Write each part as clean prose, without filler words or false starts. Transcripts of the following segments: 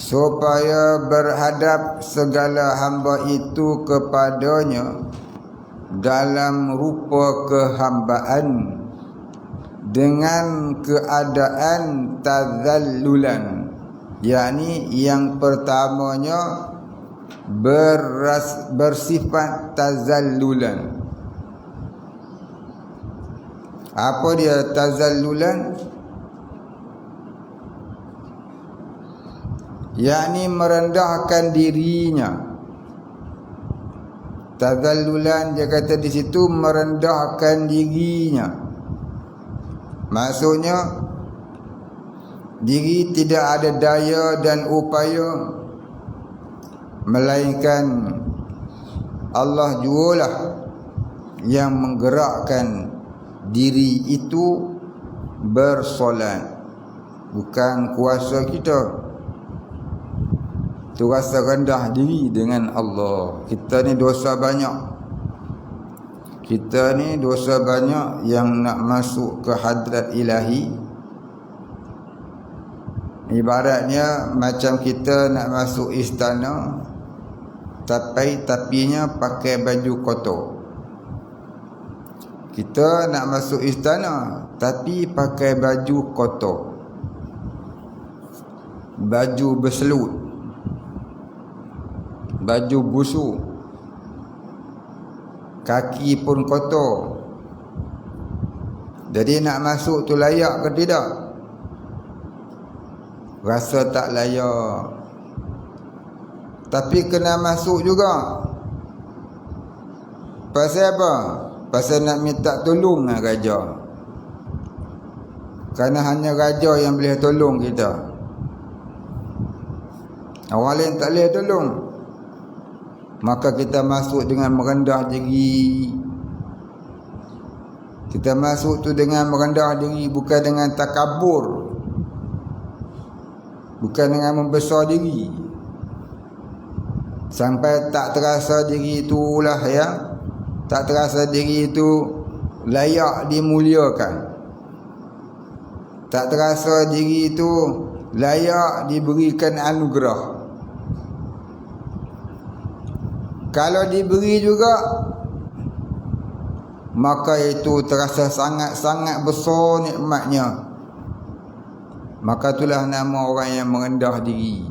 supaya berhadap segala hamba itu kepadanya dalam rupa kehambaan dengan keadaan tazallulan, yakni yang pertamanya bersifat tazallulan. Apa dia tazallulan? Yakni merendahkan dirinya. Tazallulan dia kata di situ merendahkan dirinya. Maksudnya diri tidak ada daya dan upaya, melainkan Allah jualah yang menggerakkan diri itu bersolat, bukan kuasa kita. Tu rasa rendah diri dengan Allah. Kita ni dosa banyak. Kita ni dosa banyak yang nak masuk ke hadrat ilahi. Ibaratnya macam kita nak masuk istana, tapinya pakai baju kotor. Kita nak masuk istana tapi pakai baju kotor, baju berselut, baju busuk, kaki pun kotor. Jadi nak masuk tu layak ke tidak? Rasa tak layak, tapi kena masuk juga. Pasal apa? Pasal nak minta tolong dengan raja. Kerana hanya raja yang boleh tolong kita. Orang lain tak boleh tolong. Maka kita masuk dengan merendah diri. Kita masuk tu dengan merendah diri, bukan dengan takabur, bukan dengan membesar diri, sampai tak terasa diri itulah yang tak terasa diri itu layak dimuliakan, tak terasa diri itu layak diberikan anugerah. Kalau diberi juga, maka itu terasa sangat-sangat besar nikmatnya. Maka itulah nama orang yang merendah diri.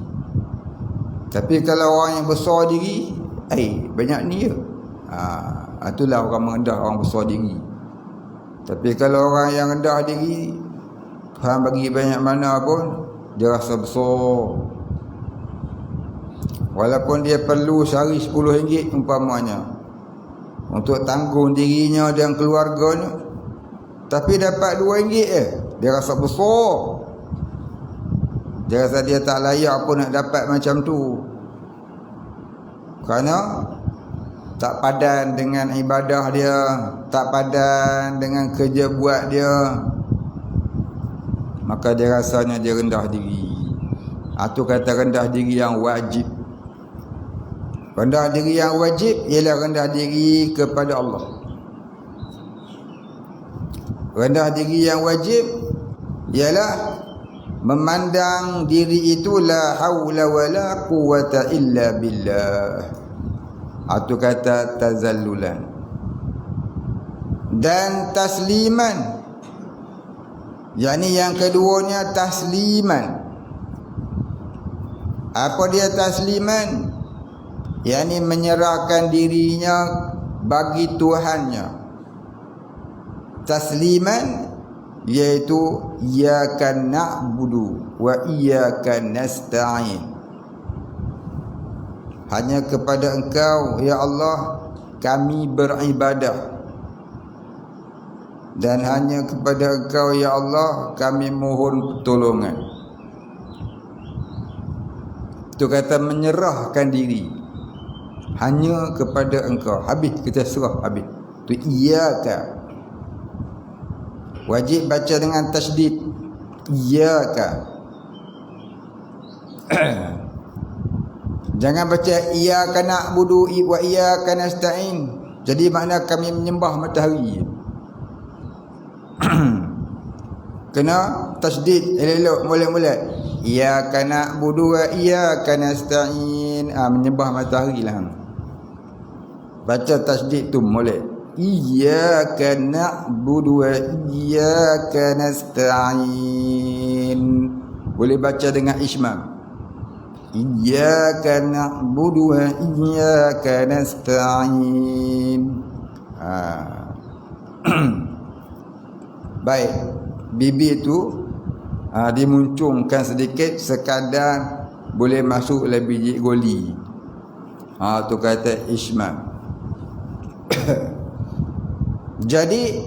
Tapi kalau orang yang besar diri, banyak ni je. Itulah orang merendah, orang besar diri. Tapi kalau orang yang rendah diri, Tuhan bagi banyak mana pun, dia rasa besar. Walaupun dia perlu sehari RM10 umpamanya untuk tanggung dirinya dan keluarganya, tapi dapat RM2 dia rasa besar. Dia rasa dia tak layak pun nak dapat macam tu, kerana tak padan dengan ibadah dia, tak padan dengan kerja buat dia. Maka dia rasanya dia rendah diri. Itu kata rendah diri yang wajib. Rendah diri yang wajib ialah rendah diri kepada Allah. Rendah diri yang wajib ialah memandang diri itu la haula wala quwata illa billah. Itu kata tazallulan. Dan tasliman, yakni yang keduanya tasliman. Apa dia tasliman? Yakni menyerahkan dirinya bagi Tuhannya. Tasliman iaitu iyyaka na'budu wa iyyaka nasta'in. Hanya kepada Engkau ya Allah kami beribadah, dan hanya kepada Engkau ya Allah kami mohon pertolongan. Itu kata menyerahkan diri hanya kepada Engkau. Habis kita serah, habis. Tu iyyaka. Wajib baca dengan tasydid. Iyyaka. Jangan baca iyyaka na'budu wa iyyaka nasta'in. Jadi makna kami menyembah matahari. kena tasdid elok molek-molek. Iyyaka na'budu wa iyyaka nasta'in. Menyembah matahari lah. Baca tasdid tu molek. Iyyaka na'budu wa iyyaka nasta'in. Boleh baca dengan ismam. Iyyaka na'budu wa iyyaka nasta'in. Baik, bibir tu dimuncungkan sedikit sekadar boleh masuk oleh biji goli. Tu kata ismam. Jadi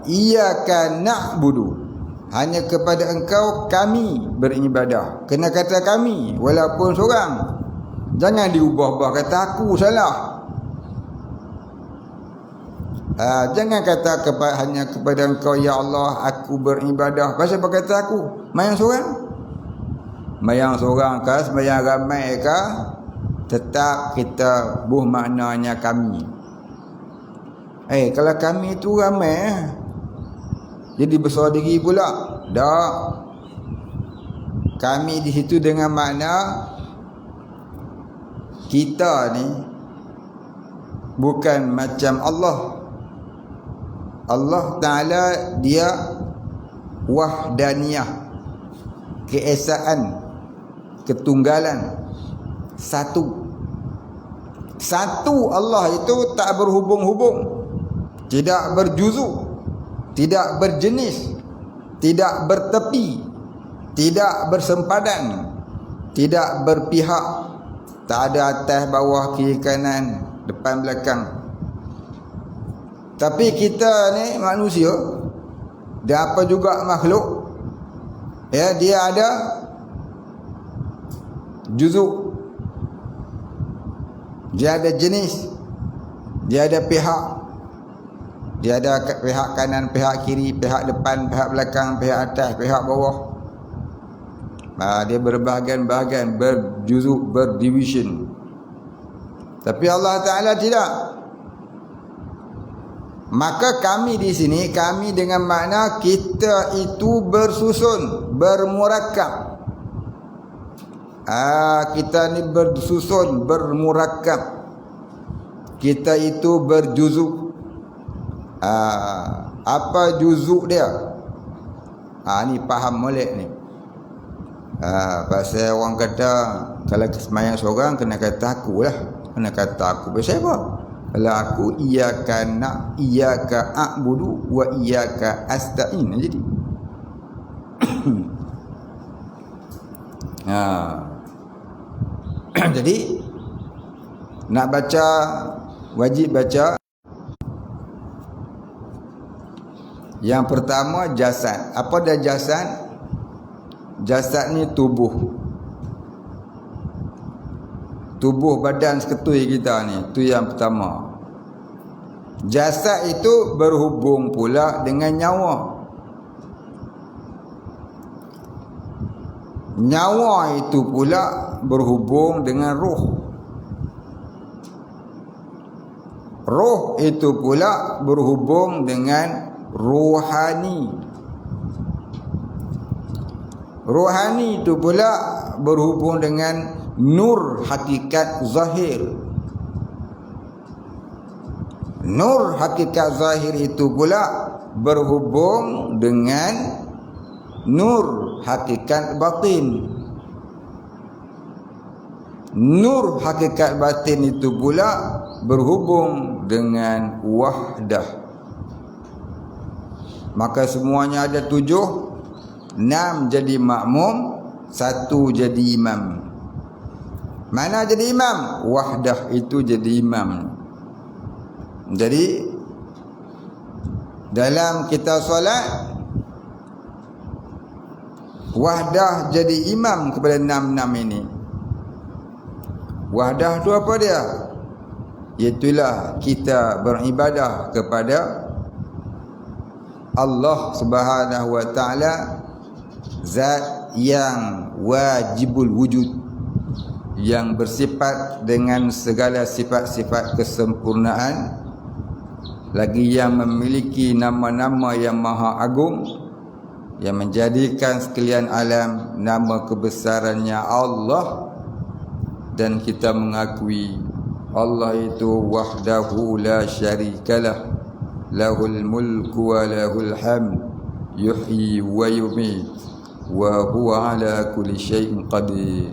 iyyaka na'budu, hanya kepada engkau kami beribadah. Kena kata kami walaupun seorang. Jangan diubah-ubah kata aku salah. Jangan kata hanya kepada engkau ya Allah aku beribadah. Pasal apa kata aku? Mayang seorang? Mayang seorang kah, sembahyang ramai kah, tetap kita buh maknanya kami. Kalau kami tu ramai, jadi besar diri pula. Tak. Kami di situ dengan makna kita ni bukan macam Allah. Allah Ta'ala dia wahdaniyah, keesaan, ketunggalan, satu. Satu Allah itu tak berhubung-hubung, tidak berjuzuk, tidak berjenis, tidak bertepi, tidak bersempadan, tidak berpihak, tak ada atas, bawah, kiri, kanan, depan, belakang. Tapi kita ni manusia, dia apa juga makhluk, ya, dia ada juzuk, dia ada jenis, dia ada pihak, dia ada pihak kanan, pihak kiri, pihak depan, pihak belakang, pihak atas, pihak bawah. Dia berbahagian-bahagian, berjuzuk, berdivision. Tapi Allah Ta'ala tidak. Maka kami di sini, kami dengan makna kita itu bersusun, bermurakab. Kita ni bersusun, bermurakab. Kita itu berjuzuk. Apa juzuk dia? Ni faham molek ni. Pasal orang kata kalau semayang seorang kena kata aku lah. Kena kata aku. Pasal apa? Kalau aku iyyaka a'budu wa iyyaka asta'in. Jadi jadi nak baca, wajib baca. Yang pertama jasad. Apa dia jasad? Jasad ni tubuh. Tubuh badan seketui kita ni, tu yang pertama. Jasad itu berhubung pula dengan nyawa. Nyawa itu pula berhubung dengan roh. Roh itu pula berhubung dengan rohani. Rohani itu pula berhubung dengan nur hakikat zahir. Nur hakikat zahir itu pula berhubung dengan nur hakikat batin. Nur hakikat batin itu pula berhubung dengan wahdah. Maka semuanya ada 7. 6 jadi makmum, 1 jadi imam. Mana jadi imam? Wahdah itu jadi imam. Jadi dalam kita solat, wahdah jadi imam kepada 6 ini. Wahdah tu apa dia? Iaitulah kita beribadah kepada Allah Subhanahu wa ta'ala, zat yang wajibul wujud, yang bersifat dengan segala sifat-sifat kesempurnaan, lagi yang memiliki nama-nama yang maha agung, yang menjadikan sekalian alam nama kebesarannya Allah, dan kita mengakui Allah itu wahdahu la syarikalah, lahul mulku wa lahul hamd, yuhyi wa yumiit, wa huwa ala kulli syai'in qadir.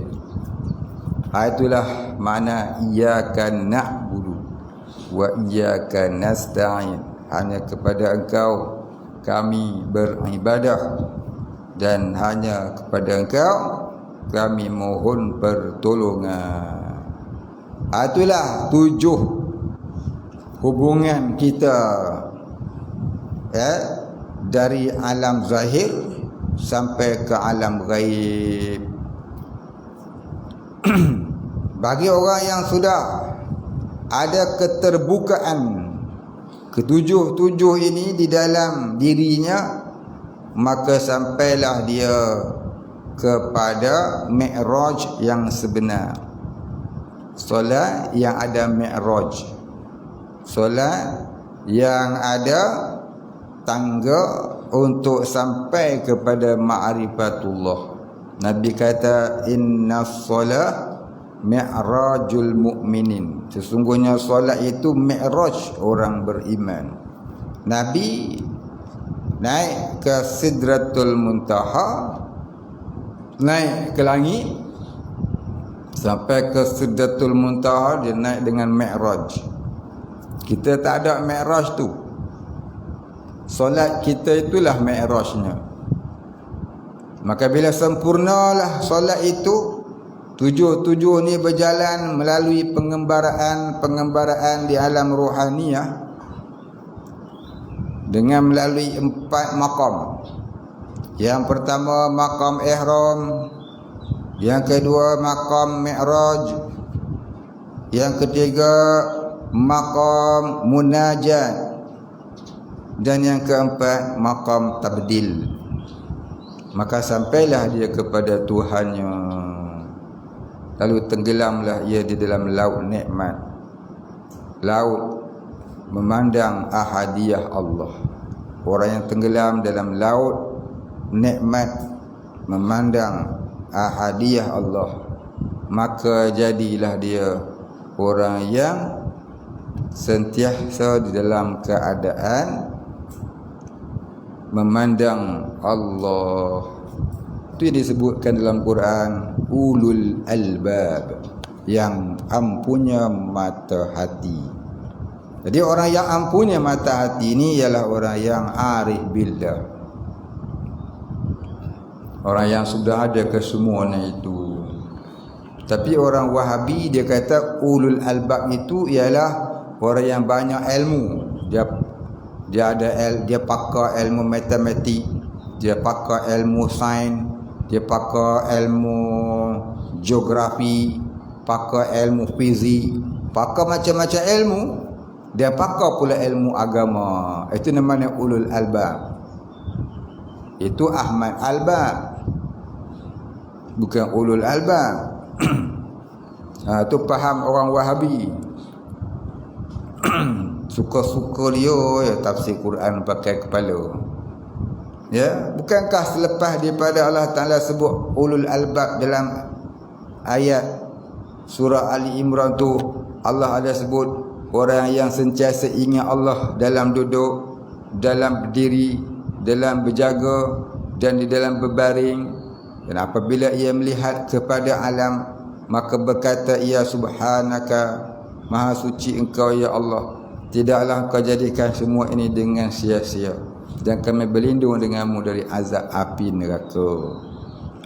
Itulah makna iyyaka na'budu wa iyyaka nasta'in. Hanya kepada Engkau kami beribadah, dan hanya kepada Engkau kami mohon pertolongan. Itulah 7 hubungan kita dari alam zahir sampai ke alam ghaib. Bagi orang yang sudah ada keterbukaan ketujuh ini di dalam dirinya, maka sampailah dia kepada mi'raj yang sebenar. Solat yang ada mi'raj, solat yang ada tangga untuk sampai kepada ma'rifatullah. Nabi kata innas solat mi'rajul mu'minin. Sesungguhnya solat itu mi'raj orang beriman. Nabi naik ke Sidratul Muntaha, naik ke langit, sampai ke Sidratul Muntaha dia naik dengan mi'raj. Kita tak ada mi'raj tu. Solat kita itulah mi'rajnya. Maka bila sempurnalah solat itu, tujuh ni berjalan melalui pengembaraan di alam rohaniyah dengan melalui 4 maqam. Yang pertama maqam ihram, yang kedua maqam mi'raj, yang ketiga maqam munajat, dan yang keempat maqam tabdil. Maka sampailah dia kepada Tuhannya, lalu tenggelamlah ia di dalam laut nikmat, laut memandang ahadiyah Allah. Orang yang tenggelam dalam laut nikmat memandang ahadiyah Allah, maka jadilah dia orang yang sentiasa di dalam keadaan memandang Allah. Itu yang disebutkan dalam Quran ulul albab, yang ampunya mata hati. Jadi orang yang ampunya mata hati ini ialah orang yang arif billah, orang yang sudah ada kesemuanya itu. Tapi orang Wahabi dia kata ulul albab itu ialah orang yang banyak ilmu. Dia pakar ilmu matematik, dia pakar ilmu sains, dia pakar ilmu geografi, pakar ilmu fizik, pakar macam-macam ilmu. Dia pakar pula ilmu agama. Itu namanya ulul albab. Itu Ahmad Albab, bukan ulul albab. Itu faham orang Wahabi. Suka-suka dia ya tafsir Quran pakai kepala. Ya, bukankah selepas daripada Allah Taala sebut ulul albab dalam ayat surah Ali Imran tu, Allah ada sebut orang yang sentiasa ingat Allah dalam duduk, dalam berdiri, dalam berjaga, dan di dalam berbaring. Dan apabila ia melihat kepada alam, maka berkata ia subhanaka, maha suci engkau ya Allah, tidaklah kau jadikan semua ini dengan sia-sia, dan kami berlindung denganmu dari azab api neraka.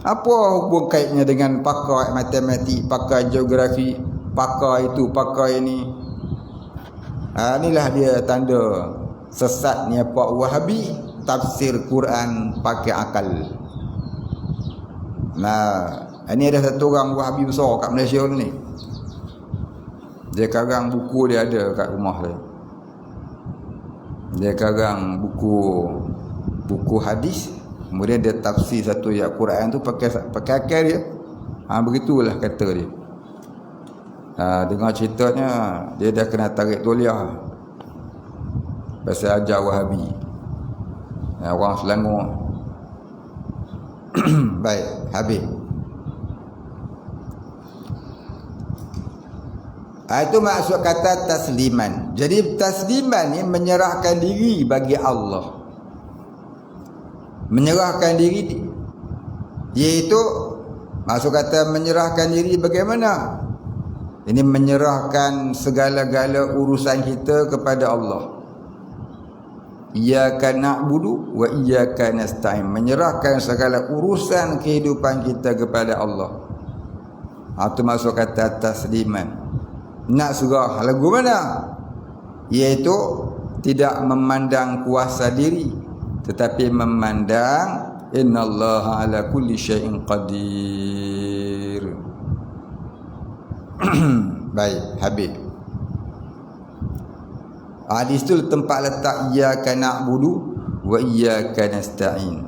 Apa hubung kaitnya dengan pakar matematik, pakar geografi, pakar itu, pakar ini? Inilah dia tanda sesatnya Pak Wahabi, tafsir Quran pakai akal. Nah, ini ada satu orang Wahabi besar kat Malaysia ni. Dia karang buku dia ada kat rumah dia. Dia karang buku hadis, kemudian dia tafsir satu ayat Quran tu pakai akal dia. Begitulah kata dia. Dengar ceritanya dia dah kena tarik toliah pasal ajar Wahabi. Orang Selangor Baik, habis. Itu maksud kata tasliman. Jadi tasliman ni menyerahkan diri bagi Allah. Menyerahkan diri, iaitu maksud kata menyerahkan diri bagaimana? Ini menyerahkan segala-gala urusan kita kepada Allah. Iyyaka na'budu wa iyyaka nasta'in. Menyerahkan segala urusan kehidupan kita kepada Allah. Itu maksud kata tasliman. Nak surah lagu mana? Iaitu tidak memandang kuasa diri, tetapi memandang innallaha ala kulli syai'in qadir. Baik, habis. Di situ tempat letak iyyaka na'budu wa iyyaka nasta'in.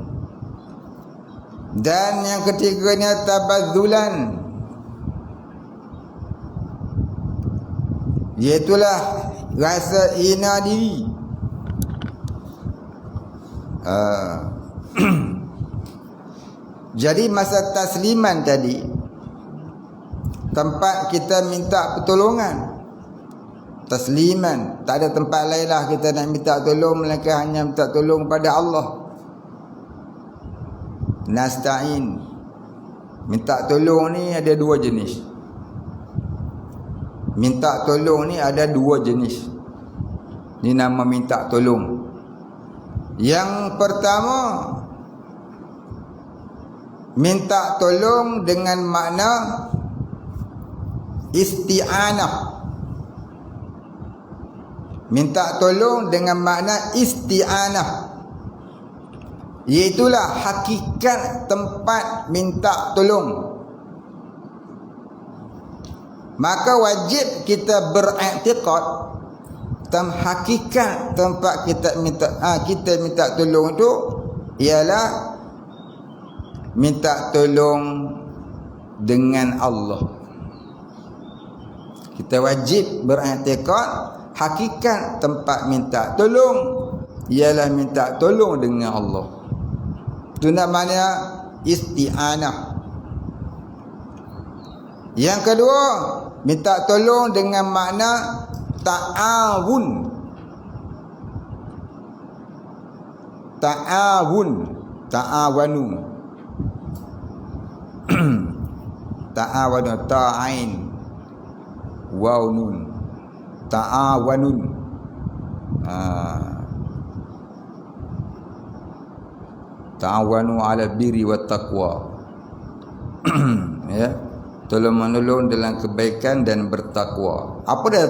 Dan yang ketiganya tabadzulan, iaitulah rasa hina diri. Jadi masa tasliman tadi, tempat kita minta pertolongan, tasliman, tak ada tempat lain lah kita nak minta tolong melainkan hanya minta tolong pada Allah. Nasta'in, minta tolong ni ada dua jenis. Minta tolong ni ada dua jenis. Ni nama minta tolong. Yang pertama, minta tolong dengan makna isti'anah. Minta tolong dengan makna isti'anah, iaitulah hakikat tempat minta tolong. Maka wajib kita beriktikad hakikat tempat kita minta tolong itu ialah minta tolong dengan Allah. Kita wajib beriktikad hakikat tempat minta tolong ialah minta tolong dengan Allah. Itu namanya isti'anah. Yang kedua, minta tolong dengan makna ta'awun. Ta'awun, ta'awanu. Ta'awanu, ta'ain, waw nun. Ta'awanun. Ta'awanu ala birri wa taqwa. Ya, tolong menolong dalam kebaikan dan bertakwa. Apa dia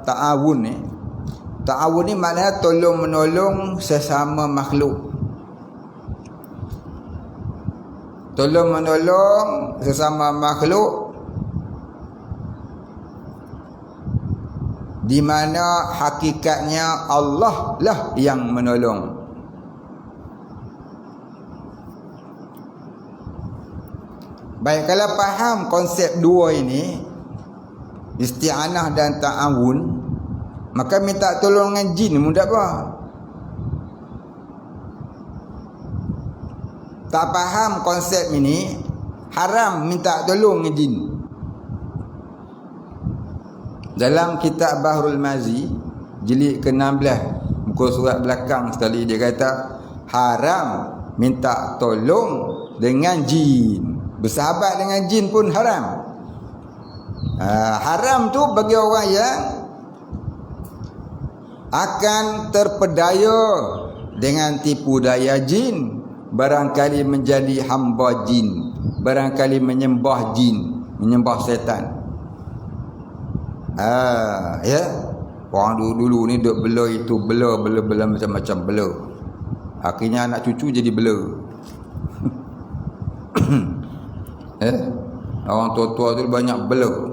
ta'awun ni? Ta'awun ni maknanya tolong menolong sesama makhluk. Tolong menolong sesama makhluk di mana hakikatnya Allah lah yang menolong. Baik, kalau faham konsep dua ini, isti'anah dan ta'awun, maka minta tolong dengan jin mudah apa? Tak faham konsep ini, haram minta tolong dengan jin. Dalam kitab Bahrul Mazi jilid ke-16 muka surat belakang sekali dia kata haram minta tolong dengan jin. Bersahabat dengan jin pun haram. Haram tu bagi orang yang akan terpedaya dengan tipu daya jin, barangkali menjadi hamba jin, barangkali menyembah jin, menyembah setan. Ya, orang dulu ni duk bela itu, bela macam-macam bela. Akhirnya anak cucu jadi bela. Orang tua-tua tu banyak bela.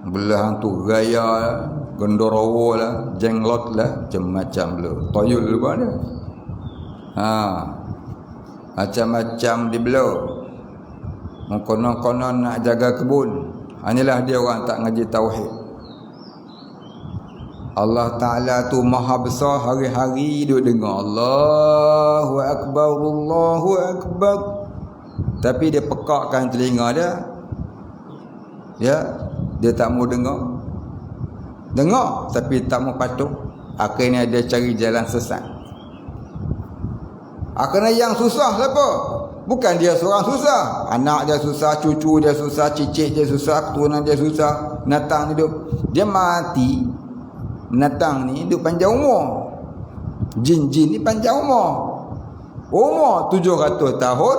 Bela hantu gaya lah, gendorowo lah, jenglot lah, macam-macam bela. Toyol pun ada. Macam-macam dibela. Konon-konon nak jaga kebun. Inilah dia orang tak ngaji tauhid. Allah Ta'ala tu maha besar, hari-hari duk dengar Allahu Akbar, Allahu Akbar. Tapi dia pekakkan telinga dia. Ya, dia tak mau dengar. Dengar tapi tak mau patuh. Akhirnya dia cari jalan sesat. Akhirnya yang susah siapa? Bukan dia seorang susah. Anak dia susah, cucu dia susah, cicit dia susah, keturunan dia susah. Natang hidup. Dia mati. Natang ni hidup panjang umur. Jin-jin ni panjang umur. Umur 700 tahun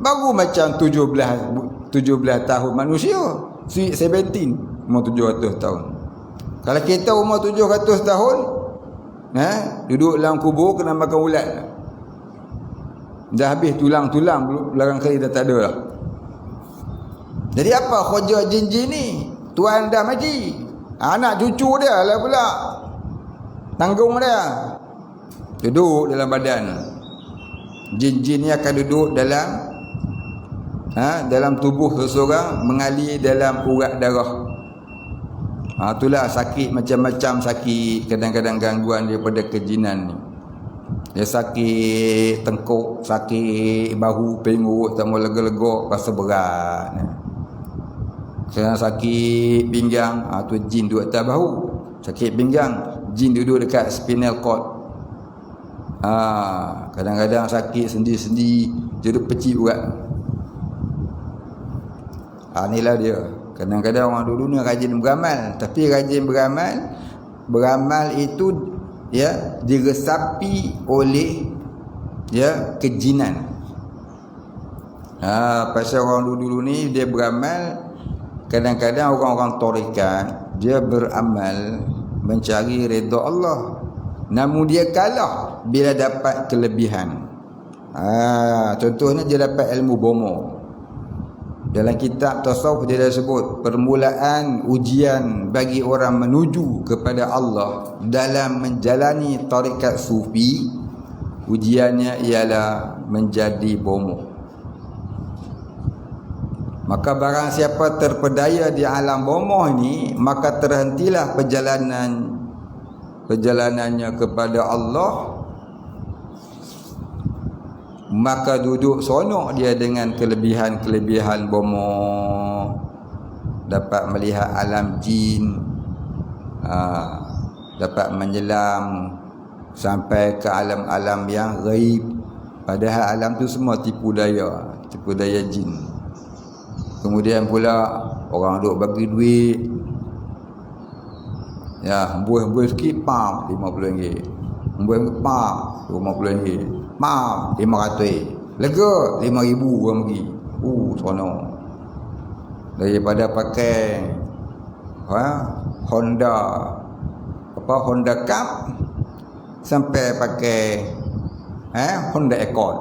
baru macam 17 tahun manusia. Sweet 17 umur 700 tahun. Kalau kita umur 700 tahun, duduk dalam kubur kena makan ulat. Dah habis tulang-tulang belakang kali dah tak ada lah. Jadi apa kerja jin-jin ni? Tuan dah mati. Anak cucu dia lah pula tanggung dia. Duduk dalam badan. Jin-jin ni akan duduk dalam tubuh seseorang, mengalir dalam urat darah. Itulah sakit, macam-macam sakit. Kadang-kadang gangguan daripada kejinan ni. Dia sakit tengkuk, sakit bahu, pinggut, tak mau lega-lega, rasa berat. Sekarang sakit pinggang, tu jin duduk atas bahu. Sakit pinggang, jin duduk dekat spinal cord. Kadang-kadang sakit sendi-sendi, dia duduk pecik urat. Inilah dia. Kadang-kadang orang dulu ni rajin beramal, tapi rajin beramal itu diresapi oleh kejinan. Pasal orang dulu ni dia beramal. Kadang-kadang orang-orang tarekat dia beramal mencari redha Allah, namun dia kalah bila dapat kelebihan. Contohnya dia dapat ilmu bomo. Dalam kitab tasawuf dia dah sebut permulaan ujian bagi orang menuju kepada Allah dalam menjalani tarekat sufi, ujiannya ialah menjadi bomo. Maka barang siapa terpedaya di alam bomoh ini, maka terhentilah perjalanannya kepada Allah. Maka duduk sonok dia dengan kelebihan-kelebihan bomoh. Dapat melihat alam jin, dapat menyelam sampai ke alam-alam yang ghaib. Padahal alam tu semua tipu daya jin. Kemudian pula orang duk bagi duit. Hembus sikit, pam, RM50. Hembus pam, RM50. Pam, RM500. Lega, RM5,000 orang bagi. Seronok. Daripada pakai Honda Cup sampai pakai Honda Accord.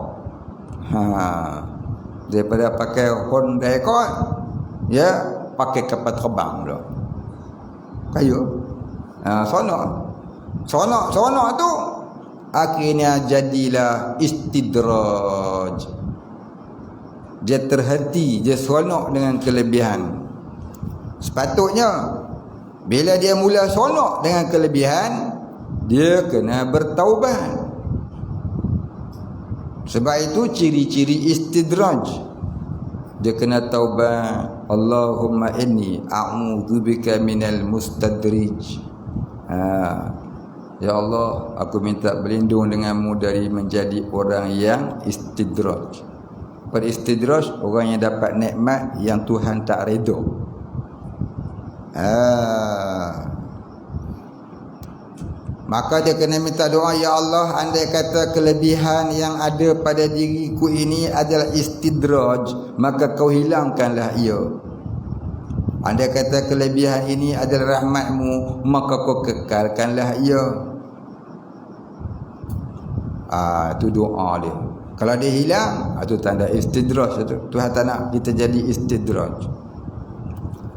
Daripada pakai Honda Accord, pakai kapal terbang pula. Kayu. Seronok tu akhirnya jadilah istidraj. Dia terhenti, dia seronok dengan kelebihan. Sepatutnya bila dia mula seronok dengan kelebihan, dia kena bertaubat. Sebab itu ciri-ciri istidraj. Dia kena taubat. Allahumma inni a'udzubika minal mustadrij. Ya Allah, aku minta berlindung denganmu dari menjadi orang yang istidraj. Peristidraj, orang yang dapat nikmat yang Tuhan tak redha. Maka dia kena minta doa, ya Allah, andai kata kelebihan yang ada pada diriku ini adalah istidraj, maka kau hilangkanlah ia. Andai kata kelebihan ini adalah rahmatmu, maka kau kekalkanlah ia. Itu doa dia. Kalau dia hilang, itu tanda istidraj. Tuhan tak nak kita jadi istidraj.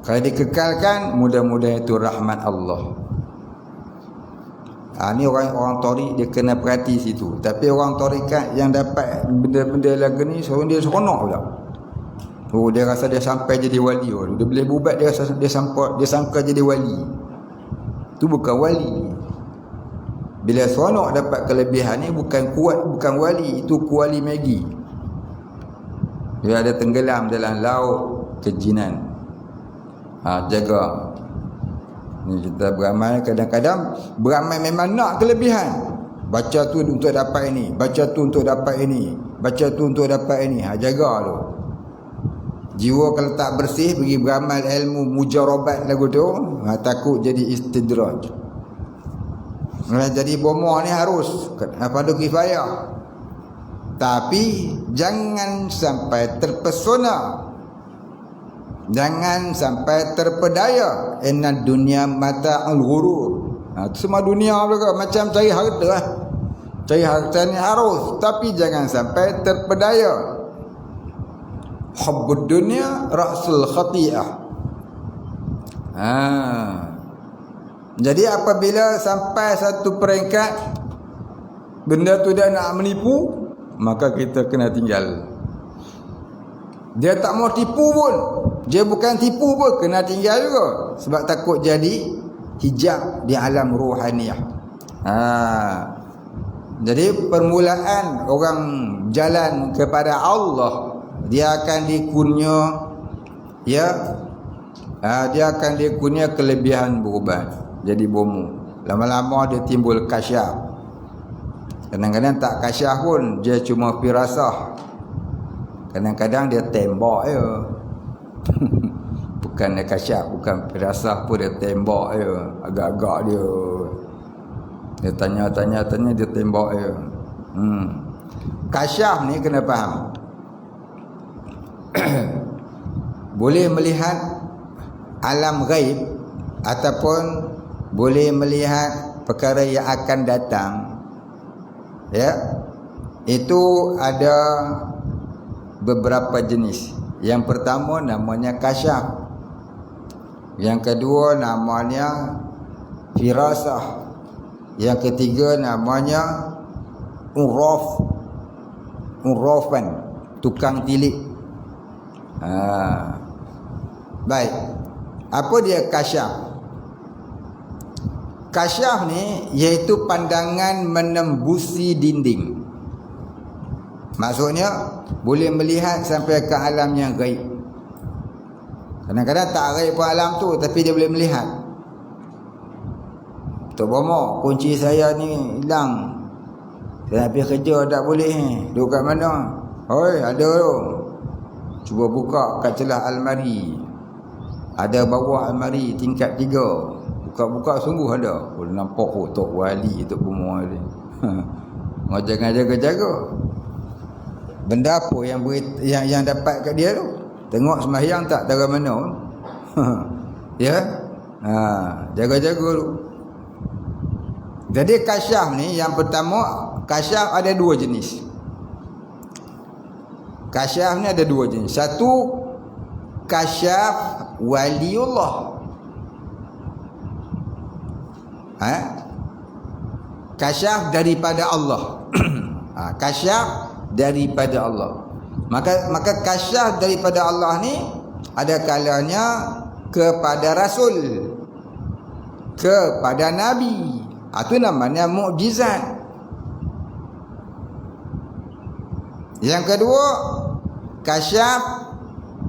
Kalau dikekalkan, mudah-mudahan itu rahmat Allah. Ni orang tarik dia kena perhati situ. Tapi orang tarikat yang dapat benda-benda lagu ni, seorang dia seronok pula. Dia rasa dia sampai jadi wali. Dia boleh bubat, dia rasa dia sangka jadi wali. Itu bukan wali. Bila seronok dapat kelebihan ni bukan kuat, bukan wali, itu kuali Maggi. Dia ada tenggelam dalam laut kejinan. Jaga. Ni kita beramal, kadang-kadang beramal memang nak kelebihan. Baca tu untuk dapat ini, baca tu untuk dapat ini, baca tu untuk dapat ini. Jaga tu. Jiwa kalau tak bersih pergi beramal ilmu mujarabat lagu tu, takut jadi istidraj. Jadi bomoh ni harus fardu kifayah. Tapi jangan sampai terpesona, jangan sampai terpedaya. Inna dunya mata'ul ghurur. Semua dunia juga macam cari harta lah. Cari harta ni harus, tapi jangan sampai terpedaya. Hubbud dunya ra'sul khati'ah. Jadi apabila sampai satu peringkat benda tu dah nak menipu, maka kita kena tinggal. Dia tak mau tipu pun, dia bukan tipu pun, kena tinggal juga. Sebab takut jadi hijab di alam ruhaniyah. Jadi permulaan orang jalan kepada Allah, dia akan dikurnia, ya, dia akan dikurnia kelebihan berubat. Jadi bomo. Lama-lama dia timbul kasyaf. Kadang-kadang tak kasyaf pun, dia cuma firasah. Kadang-kadang dia tembak je. Bukan dia kasyaf, bukan firasah pun, dia tembak je. Agak-agak dia. Dia tanya, dia tembak je. Kasyaf ni kena faham. Boleh melihat alam ghaib ataupun boleh melihat perkara yang akan datang, ya. Itu ada beberapa jenis. Yang pertama namanya kasyaf, yang kedua namanya firasah, yang ketiga namanya urafan, tukang tilik. Baik, apa dia kasyaf? Kasyaf ni iaitu pandangan menembusi dinding. Maksudnya boleh melihat sampai ke alam yang gaib. Kadang-kadang tak gaib pun alam tu, tapi dia boleh melihat. Tok Bomo, kunci saya ni hilang. Saya nak pergi kerja tak boleh. Duduk kat mana? Oi, ada tu. Cuba buka kat celah almari. Ada bawah almari tingkat 3. Buka-buka sungguh ada. Nampak Tok Wali, Tok Bomo ni. Jangan jaga-jaga. Benda apa yang dapat kat dia tu? Tengok sembahyang tak tahu mana. Ya. Jaga-jaga tu. Jadi kasyaf ni, yang pertama, kasyaf ada 2 jenis. Kasyaf ni ada 2 jenis. Satu, kasyaf waliullah. Kasyaf daripada Allah. Kasyaf daripada Allah. Maka kasyaf daripada Allah ni ada kalanya kepada Rasul, kepada Nabi. Itu namanya mukjizat. Yang kedua, kasyaf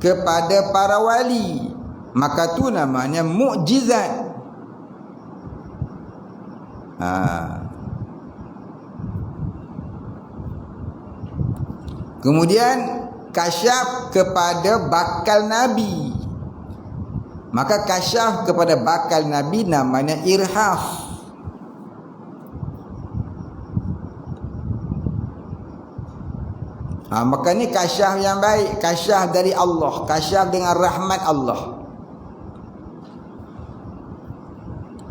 kepada para wali. Maka tu namanya mukjizat. Kemudian kasyaf kepada bakal Nabi. Maka kasyaf kepada bakal Nabi namanya irhaf. Maka ni kasyaf yang baik, kasyaf dari Allah, kasyaf dengan rahmat Allah.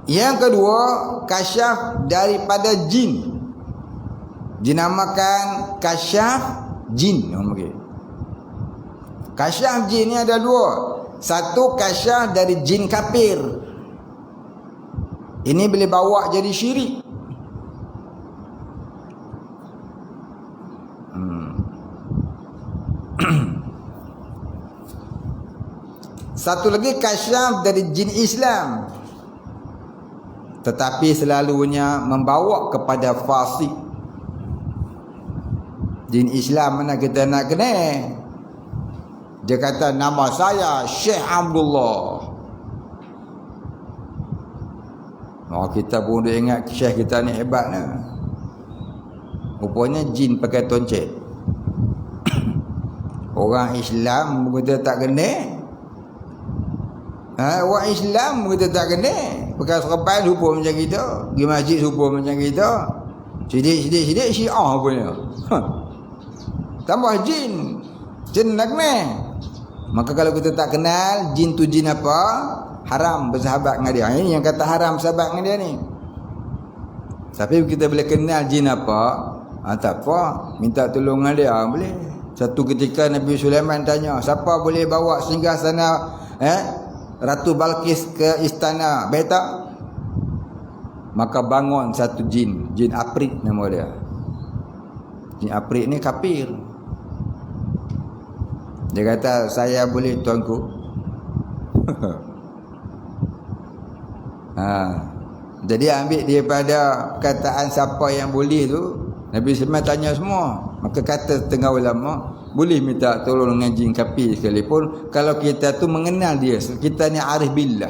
Yang kedua, kasyaf daripada jin. Dinamakan kasyaf jin. Kasyaf jin ni ada 2. Satu, kasyaf dari jin kafir. Ini boleh bawa jadi syirik. Satu lagi, kasyaf dari jin Islam. tetapi selalunya membawa kepada fasik. Jin Islam mana kita nak kena? Dia kata nama saya Syekh Abdullah. Oh, kita pun dah ingat Syekh kita ni hebat ni. Rupanya jin pakai toncet. Orang Islam kita tak kena. Orang Islam kita tak kena. Pakai serban rupa macam kita, pergi masjid rupa macam kita. Sidik Syiah punya. Tambah jin. Jin nak kena. Maka kalau kita tak kenal jin tu jin apa, haram bersahabat dengan dia. Ini yang kata haram bersahabat dengan dia ni. Tapi kita boleh kenal jin apa, tak apa, minta tolong dengan dia boleh. Satu ketika Nabi Sulaiman tanya, siapa boleh bawa singgasana Ratu Balqis ke istana Beta? Maka bangun satu jin Afrit nama dia. Jin Afrit ni kafir. Dia kata, saya boleh tuanku. Jadi ambil daripada kataan siapa yang boleh tu, Nabi Sulaiman tanya semua. Maka kata setengah ulama, boleh minta tolong dengan jin kafir sekalipun kalau kita tu mengenal dia, kita ni arif billah,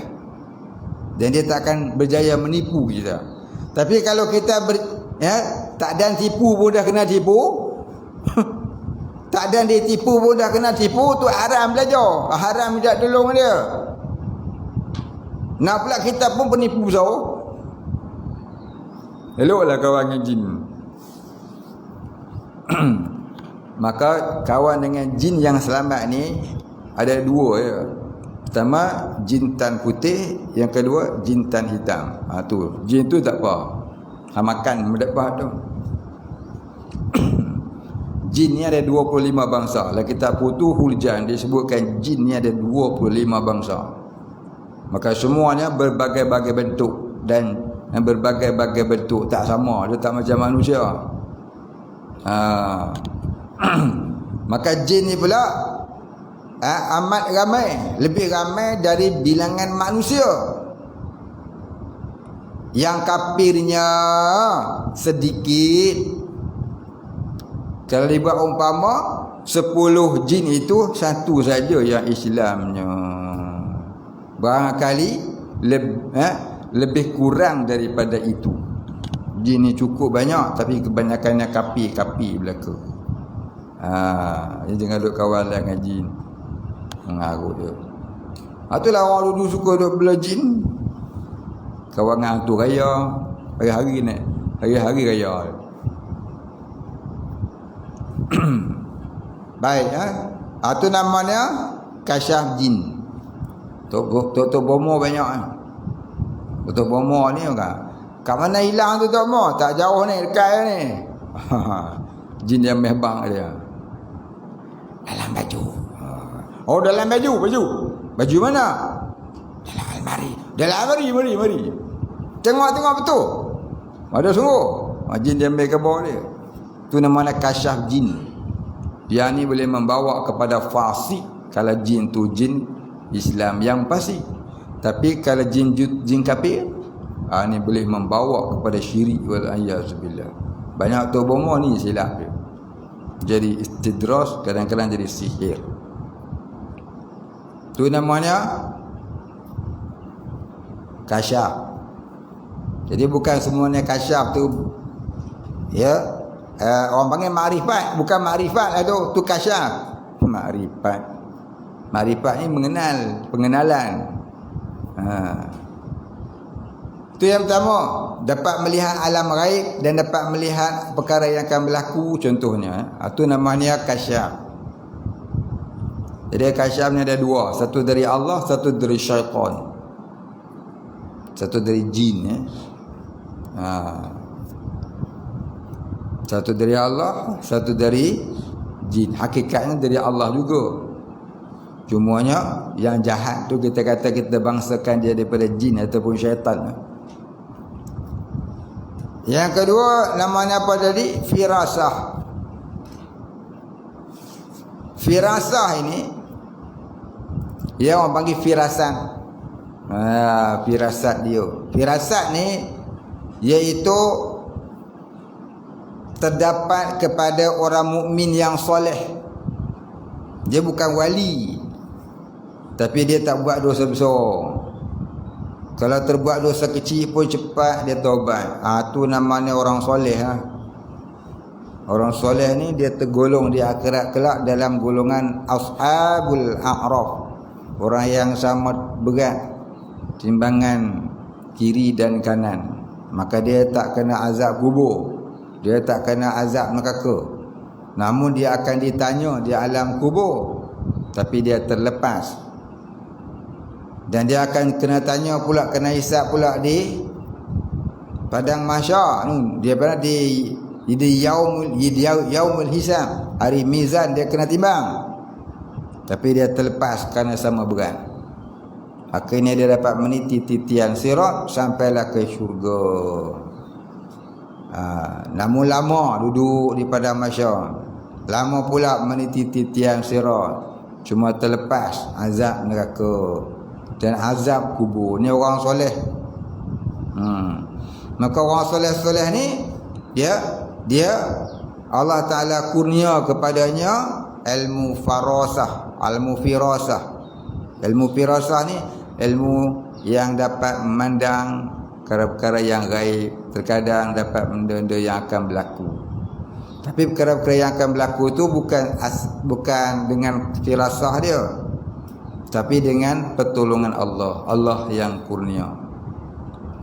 dan dia tak akan berjaya menipu kita. Tapi kalau kita tak ada tipu pun dah kena tipu. Tak ada dia tipu pun dah kena tipu, tu haram belajar. Haram minta tolong dia. Nak pula kita pun penipu besar. Eloklah kawan dengan jin. Maka kawan dengan jin yang selamat ni ada dua ya. Pertama jin tan putih, yang kedua jin tan hitam. Tu jin tu tak apa. Makan mendapat tu. Jin ni ada 25 bangsa. Dalam kitab Futuhul Jan disebutkan jin ni ada 25 bangsa. Maka semuanya berbagai-bagai bentuk, dan berbagai-bagai bentuk tak sama, dia tak macam manusia. Maka jin ni pula amat ramai, lebih ramai dari bilangan manusia. Yang kafirnya sedikit. Kalau dibuat umpama 10 jin itu satu saja yang Islamnya. Barangkali lebih kurang daripada itu. Jin ni cukup banyak, tapi kebanyakannya kapi belaka. Jangan duk kawan dengan jin. Mengarut dia. Itulah orang dulu suka duk bela jin. Kawan dengan hantu raya. Hari-hari ni. Hari-hari raya. Baik itu namanya kasyaf jin. Tok bomo banyak Tok bomo ni kan. Kat mana hilang tu Tok bomo? Tak jauh ni, dekat ni. Jin yang mehbang dia. Dalam baju. Oh, dalam baju. Baju mana? Dalam almari. Dalam almari, mari. Tengok betul. Ada sungguh. Jin dia ambil ke bawah dia. Itu namanya kasyaf jin. Dia ni boleh membawa kepada fasik kalau jin tu jin Islam yang pasti. Tapi kalau jin kafir, ni boleh membawa kepada syirik wal a'yazubillah. Banyak tu bomo ni silap dia. Jadi istidras, kadang-kadang jadi sihir. Itu namanya kasyaf. Jadi bukan semuanya kasyaf tu orang panggil makrifat, bukan makrifat lah tu kasyaf. Makrifat ni pengenalan. Itu yang pertama, dapat melihat alam ghaib dan dapat melihat perkara yang akan berlaku contohnya. Itu namanya kasyaf. Jadi kasyaf ni ada dua, satu dari Allah, satu dari syaitan. Satu dari jin Satu dari Allah, satu dari jin. Hakikatnya dari Allah juga. Cumanya yang jahat tu kita kata kita bangsakan dia daripada jin ataupun syaitan. Yang kedua namanya apa tadi? Firasah. Firasah ini dia orang panggil firasan. Firasat dia. Firasat ni iaitu terdapat kepada orang mukmin yang soleh. Dia bukan wali, tapi dia tak buat dosa besar. Kalau terbuat dosa kecil pun cepat dia taubat. Tu namanya orang soleh. Orang soleh ni dia tergolong di akhirat kelak dalam golongan ashabul a'raf, orang yang sama berat timbangan kiri dan kanan. Maka dia tak kena azab kubur, dia tak kena azab neraka. Namun dia akan ditanya di alam kubur, tapi dia terlepas. Dan dia akan kena tanya pula, kena hisap pula di padang mahsyar. Dia pernah di yaumul hisab, hari mizan dia kena timbang, tapi dia terlepas kerana sama berat. Akhirnya dia dapat meniti titian sirat sampailah ke syurga. Namun lama duduk di padang mahsyar, lama pula meniti titian sirat, cuma terlepas azab neraka dan azab kubur. Ni orang soleh. Maka orang soleh-soleh ni dia Allah Ta'ala kurnia kepadanya ilmu farasah, ilmu firasah. Ilmu firasah ni ilmu yang dapat memandang perkara-perkara yang gaib, terkadang dapat benda-benda yang akan berlaku. Tapi perkara-perkara yang akan berlaku tu bukan dengan firasah dia, tapi dengan pertolongan Allah. Allah yang kurnia.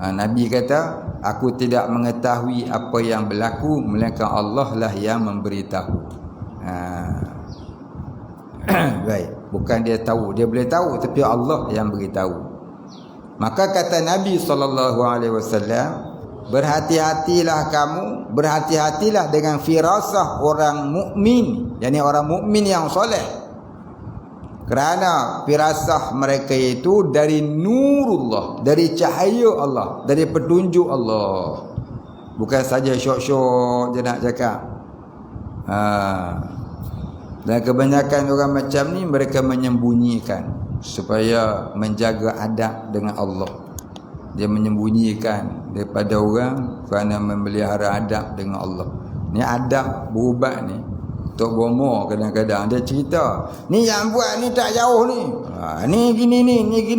Nabi kata, aku tidak mengetahui apa yang berlaku, melainkan Allah lah yang memberitahu. Baik, bukan dia tahu, dia boleh tahu, tapi Allah yang beritahu. Maka kata Nabi SAW, berhati-hatilah kamu, berhati-hatilah dengan firasah orang mukmin, yakni orang mukmin yang soleh. Kerana firasah mereka itu dari nurullah, dari cahaya Allah, dari petunjuk Allah. Bukan saja syok-syok je nak cakap. Dan kebanyakan orang macam ni mereka menyembunyikan supaya menjaga adab dengan Allah. Dia menyembunyikan daripada orang kerana memelihara adab dengan Allah. Ni adab berubat ni. Tok Bomo kadang-kadang dia cerita, ni yang buat ni tak jauh ni. Ni gini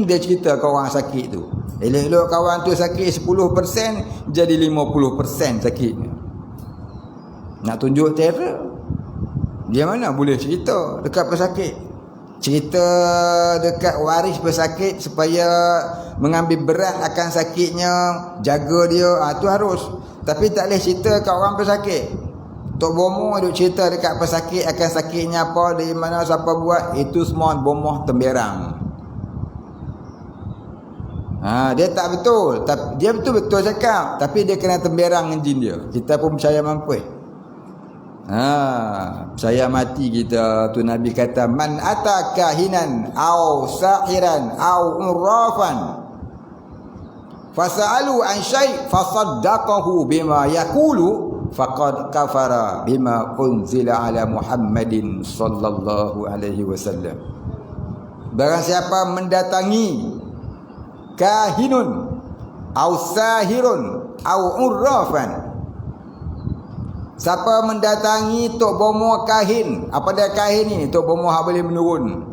dia cerita ke orang sakit tu. Elok-elok kawan tu sakit 10%, jadi 50% sakitnya. Nak tunjuk terror. Dia mana boleh cerita dekat pesakit. Cerita dekat waris pesakit supaya mengambil berat akan sakitnya, jaga dia, tu harus. Tapi tak boleh cerita kat orang pesakit. Tok Bomo duk cerita dekat pesakit akan sakitnya apa, dari mana, siapa buat, itu semua bomoh temberang. Dia tak betul, dia betul-betul cakap, tapi dia kena temberang dengan jin dia. Kita pun percaya mampu. Percaya mati kita tu. Nabi kata, man ata kahinan au sahiran au urrafan fasa'alu an syai' fasaddaqahu bima yaqulu faqad kafara bima unzila ala Muhammadin sallallahu alaihi wasallam. Barang siapa mendatangi kahinun au sahirun au urrafan, siapa mendatangi Tok Bomo kahin. Apa dia kahin ni? Tok Bomo hak boleh menurun.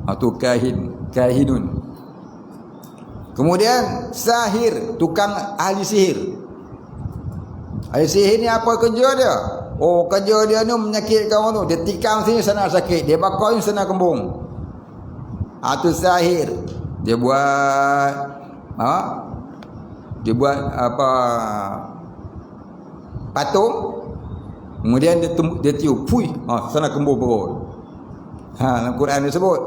Tu kahinun. Kemudian sahir, tukang ahli sihir. Ahli sihir ni apa kerja dia? Kerja dia ni menyakitkan orang tu. Dia tikam sini sana sakit, dia bakar ni sana kembung. Tu sahir. Dia buat apa, patung, kemudian dia tiup, pui, sana kembung perut. Dalam Quran disebut,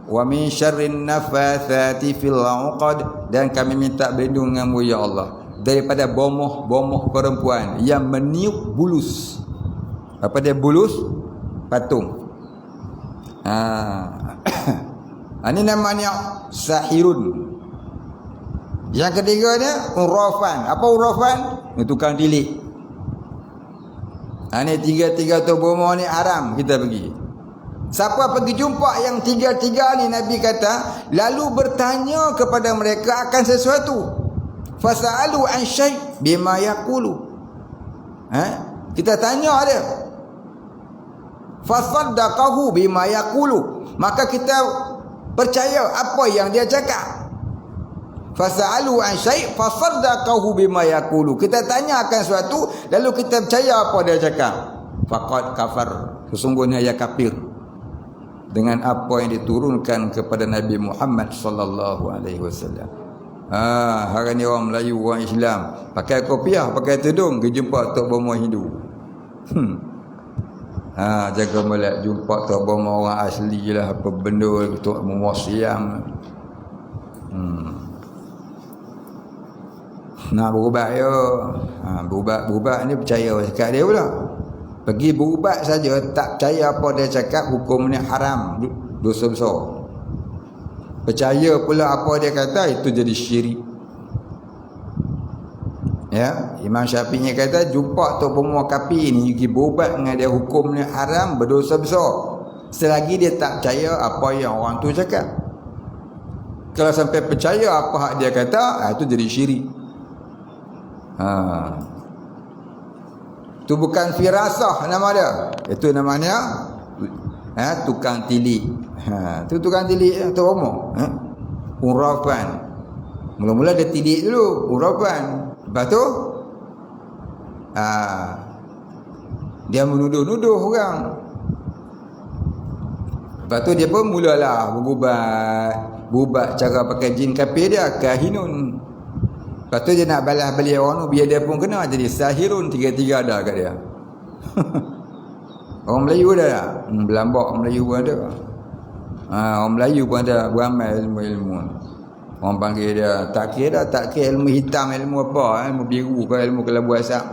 wa min syarrin nafathati fil 'uqad, dan kami minta berlindung denganmu ya Allah daripada bomoh perempuan yang meniup bulus. Apa dia bulus? Patung. Ini namanya sahirun. Yang ketiga dia urrafan. Apa urrafan? Tukang tilik. Ini tiga-tiga Tok Bomo ni haram kita pergi. Siapa pergi jumpa yang tiga-tiga ni, Nabi kata, lalu bertanya kepada mereka akan sesuatu. Fasa'alu an syai' bima yaqulu. Kita tanya dia. Fasaddaqahu bima yaqulu. Maka kita percaya apa yang dia cakap. Fasa'alu an syai' fasaddaqahu bima yaqulu. Kita tanya akan sesuatu, lalu kita percaya apa dia cakap. Faqad kafar. Sesungguhnya ia kafir dengan apa yang diturunkan kepada Nabi Muhammad sallallahu alaihi wasallam. Hari ni orang Melayu, orang Islam pakai kopiah, pakai tudung, pergi jumpa tok bomo Hindu. Jaga molek jumpa tok bomo orang asli lah, apa benda tok bomo Siam. Nak berubat yo. Berubat ni percaya cakap dia pula. Pergi berubat saja tak percaya apa dia cakap, hukum ni haram, dosa besar. Percaya pula apa dia kata, itu jadi syirik. Ya, Imam Syafi'i kata jumpa tok bomo kafir ni pergi berubat dengan dia, hukum ni haram, berdosa besar. Selagi dia tak percaya apa yang orang tu cakap. Kalau sampai percaya apa hak dia kata, itu jadi syirik. Itu bukan firasah nama dia. Itu namanya tukang tilik. Itu tukang tilik tu bomo. Urapan. Mula-mula dia tilik dulu, urapan. Lepas tu dia menuduh-nuduh orang. Lepas tu dia pun mulalah berubat cara pakai jin kafir dia, kahinun. Lepas tu dia nak balas balik orang tu, biar dia pun kena jadi sahirun, tiga-tiga ada kat dia. Orang Melayu ada tak? Belambak orang Melayu pun ada. Orang Melayu pun ada beramai ilmu-ilmu. Orang panggil dia tak kira ilmu hitam, ilmu apa, ilmu biru ke, ilmu kelabu asap.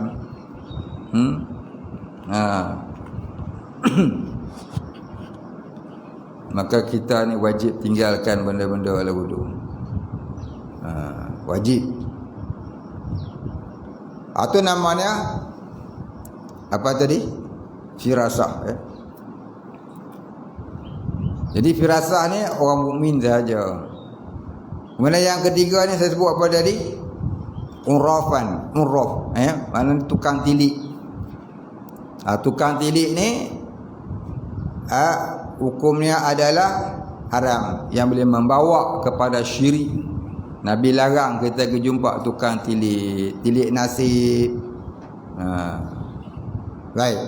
Maka kita ni wajib tinggalkan benda-benda lagu tu. Wajib. Itu namanya apa tadi? Firasah. Jadi firasah ni orang mukmin saja. Kemudian yang ketiga ni saya sebut apa tadi? Uraf. Mana tukang tilik. Tukang tilik ni hukumnya adalah haram, yang boleh membawa kepada syirik. Nabi larang kita pergi jumpa tukang tilik nasib. Baik.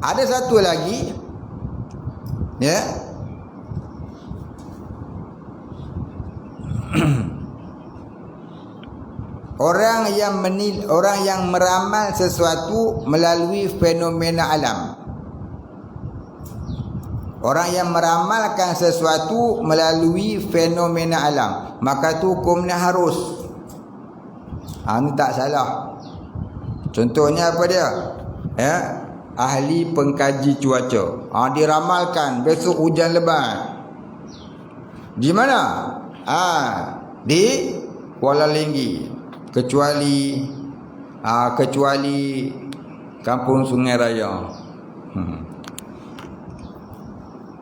Ada satu lagi, ya. Orang yang meramal sesuatu melalui fenomena alam. Orang yang meramalkan sesuatu melalui fenomena alam, maka tu hukumnya harus. Ini tak salah. Contohnya apa dia? Ahli pengkaji cuaca. Diramalkan besok hujan lebat. Di mana? Di Kuala Linggi. Kecuali Kampung Sungai Raya.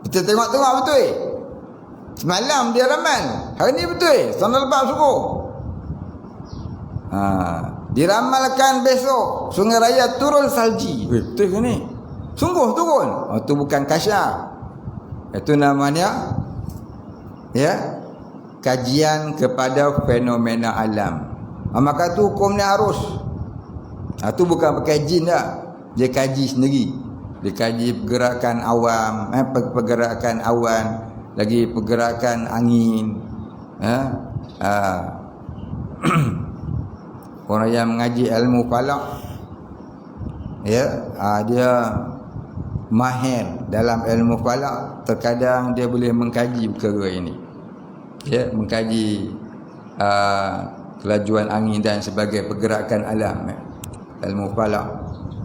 Kita tengok-tengok betul. Semalam dia ramal, hari ni betul. Sana lepas suruh. Diramalkan besok Sungai Raya turun salji. Betul ke ni? Sungguh turun. Itu bukan kasyaf. Itu namanya kajian kepada fenomena alam. Maka tu hukumnya harus. Itu bukan pakai jin dah. Dia kaji sendiri. Dia kaji pergerakan awam, pergerakan awan, lagi pergerakan angin. Orang yang mengaji ilmu falak, dia mahir dalam ilmu falak. Terkadang dia boleh mengkaji perkara ini. Mengkaji kelajuan angin dan sebagai pergerakan alam. Ilmu falak.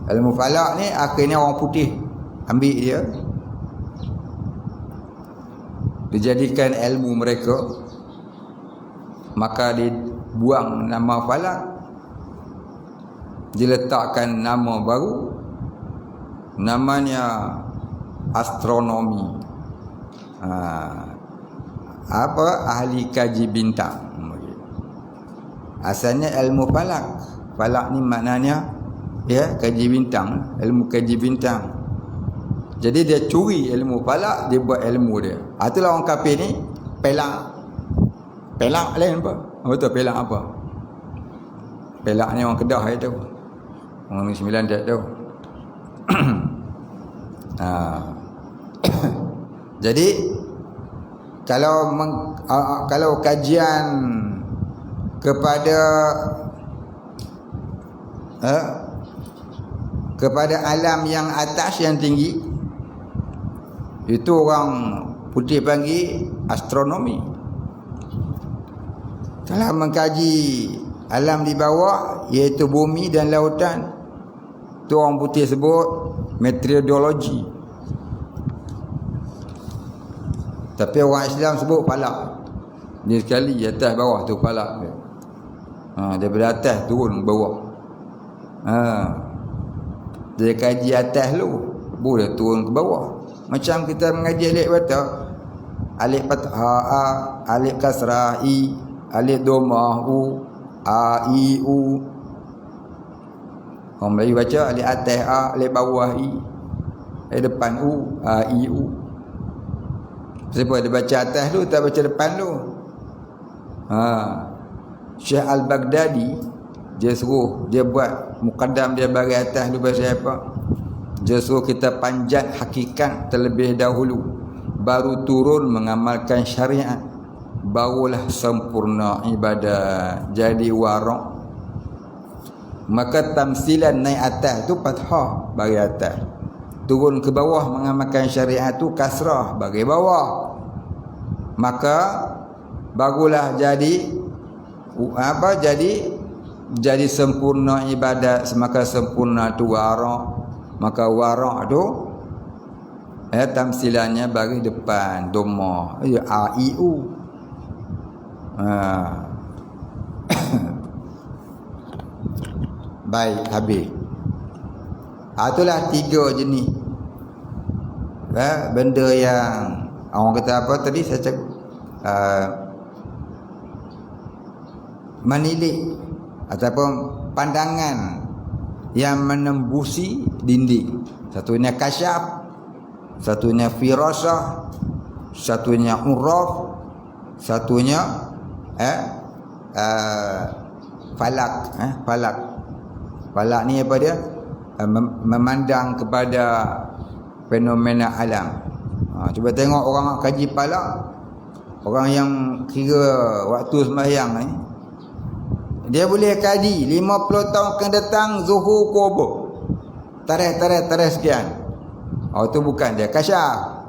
Ilmu falak ni akhirnya orang putih ambil dia, dijadikan ilmu mereka. Maka dibuang nama falak, diletakkan nama baru, namanya astronomi. Apa? Ahli kaji bintang. Asalnya ilmu falak. Falak ni maknanya kaji bintang, ilmu kaji bintang. Jadi dia curi ilmu falak, dia buat ilmu dia. Itulah orang kafir ni pelak. Pelak lain apa? Betul, pelak apa? Pelak ni orang Kedah itu. Orang Sembilan tak tahu. Jadi kalau kajian kepada alam yang atas, yang tinggi, itu orang putih panggil astronomi. Kalau mengkaji alam di bawah, iaitu bumi dan lautan, itu orang putih sebut meteorologi. Tapi orang Islam sebut falak. Dia sekali atas bawah tu falak dia. Daripada atas turun ke bawah. Dia kaji atas lu, boleh turun ke bawah. Macam kita mengaji alif baca, alif fathah a, alif kasrah i, alif dhammah u, a i u. Orang Melayu baca alif atas a, alif bawah i, alif depan u, a i u. Sebab dia baca atas tu, tak baca depan tu. Syekh Al-Baghdadi, dia suruh, dia buat muqaddam dia bagi atas tu bahasa apa? Dia suruh kita panjat hakikat terlebih dahulu, baru turun mengamalkan syariat, barulah sempurna ibadah jadi warak. Maka tamsilan naik atas tu fathah bagi atas, turun ke bawah mengamalkan syariat tu kasrah bagi bawah. Maka barulah jadi apa? Jadi sempurna ibadat. Maka sempurna tu warak. Maka warak tu tamsilannya bagi depan dhammah, a i u. Baik, habis. Itulah 3 jenis benda yang orang kata apa tadi saya cakap, menilik ataupun pandangan yang menembusi dinding. Satunya kasyaf, satunya firasah, satunya uraf, satunya falak. Falak ni apa dia? Memandang kepada fenomena alam. Cuba tengok orang kaji falak, orang yang kira waktu sembahyang ni, dia boleh kaji 50 tahun akan datang zuhur kubur, tarikh sekian. Itu bukan dia kasyaf.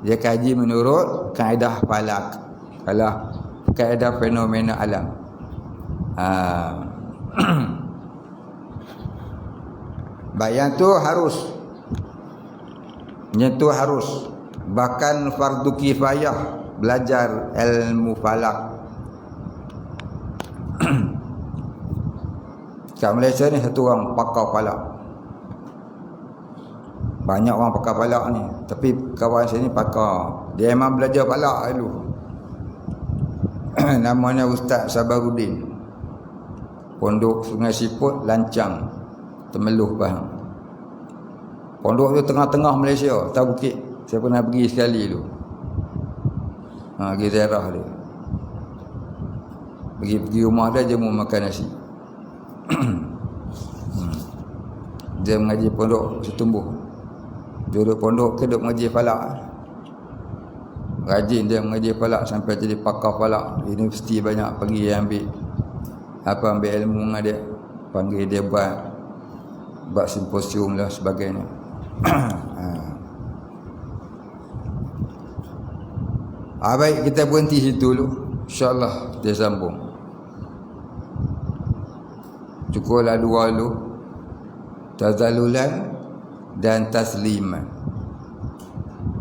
Dia kaji menurut kaedah falak, kalau kaedah fenomena alam. Bayang tu harus, yang tu harus, bahkan fardu kifayah belajar ilmu falak. Kat Malaysia ni satu orang pakar falak. Banyak orang pakar falak ni, tapi kawan saya ni pakar. Dia memang belajar falak dulu. Namanya Ustaz Sabaruddin. Pondok Sungai Siput, Lancang, Temeloh, Pahang. Pondok tu tengah-tengah Malaysia, atas bukit. Saya pernah pergi sekali dulu. Pergi ziarah dia. Pergi rumah dia, dia mau makan nasi. Dia mengaji pondok Setumbuh. Dia duduk pondok ke duduk mengaji falak. Rajin dia mengaji falak sampai jadi pakar falak. Universiti banyak pergi ambil ilmu dengan dia. Panggil dia buat simposium lah sebagainya. Baik, kita berhenti situ dulu. InsyaAllah dia sambung. Cukuplah 2 dulu. Tazalulan dan tasliman.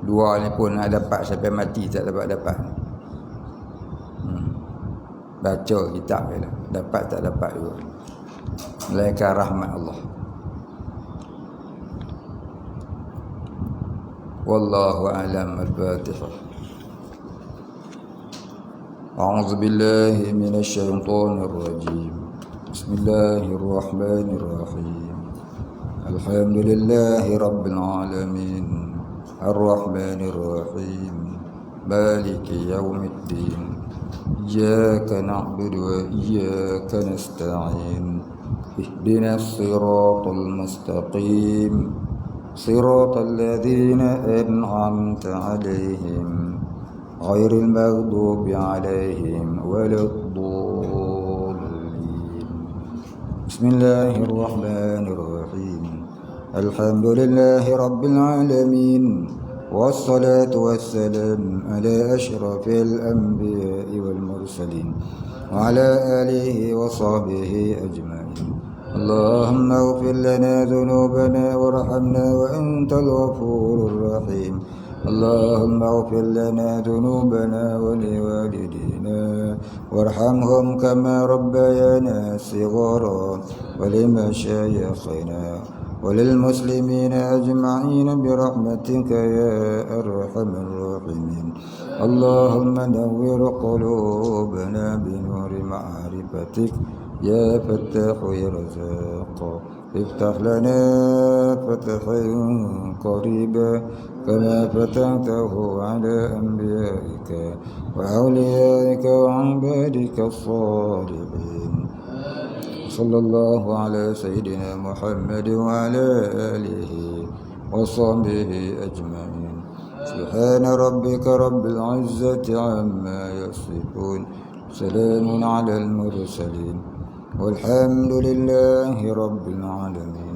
2 ni pun nak dapat sampai mati tak dapat. Baca kitab je lah. Dapat tak dapat juga. Melainkan rahmat Allah. والله أعلم. الفاتحة. أعوذ بالله من الشيطان الرجيم. بسم الله الرحمن الرحيم. الحمد لله رب العالمين الرحمن الرحيم مالك يوم الدين إياك نعبد وإياك نستعين اهدنا الصراط المستقيم صراط الذين أنعمت عليهم غير المغضوب عليهم ولا الضالين. بسم الله الرحمن الرحيم. الحمد لله رب العالمين والصلاة والسلام على أشرف الأنبياء والمرسلين وعلى آله وصحبه أجمعين. اللهم اغفر لنا ذنوبنا وارحمنا وأنت الغفور الرحيم. اللهم اغفر لنا ذنوبنا ولوالدينا وارحمهم كما ربيانا صغارا ولمشايخنا وللمسلمين أجمعين برحمتك يا أرحم الراحمين. اللهم نور قلوبنا بنور معرفتك يا فتاح يا رزاق. افتح لنا فتحا قريبا كما فتحته على أنبيائك وأوليائك وعبادك الصالحين. صلى الله على سيدنا محمد وعلى آله وصحبه أجمعين. سبحان ربك رب العزة عما يصفون سلام على المرسلين والحمد لله رب العالمين.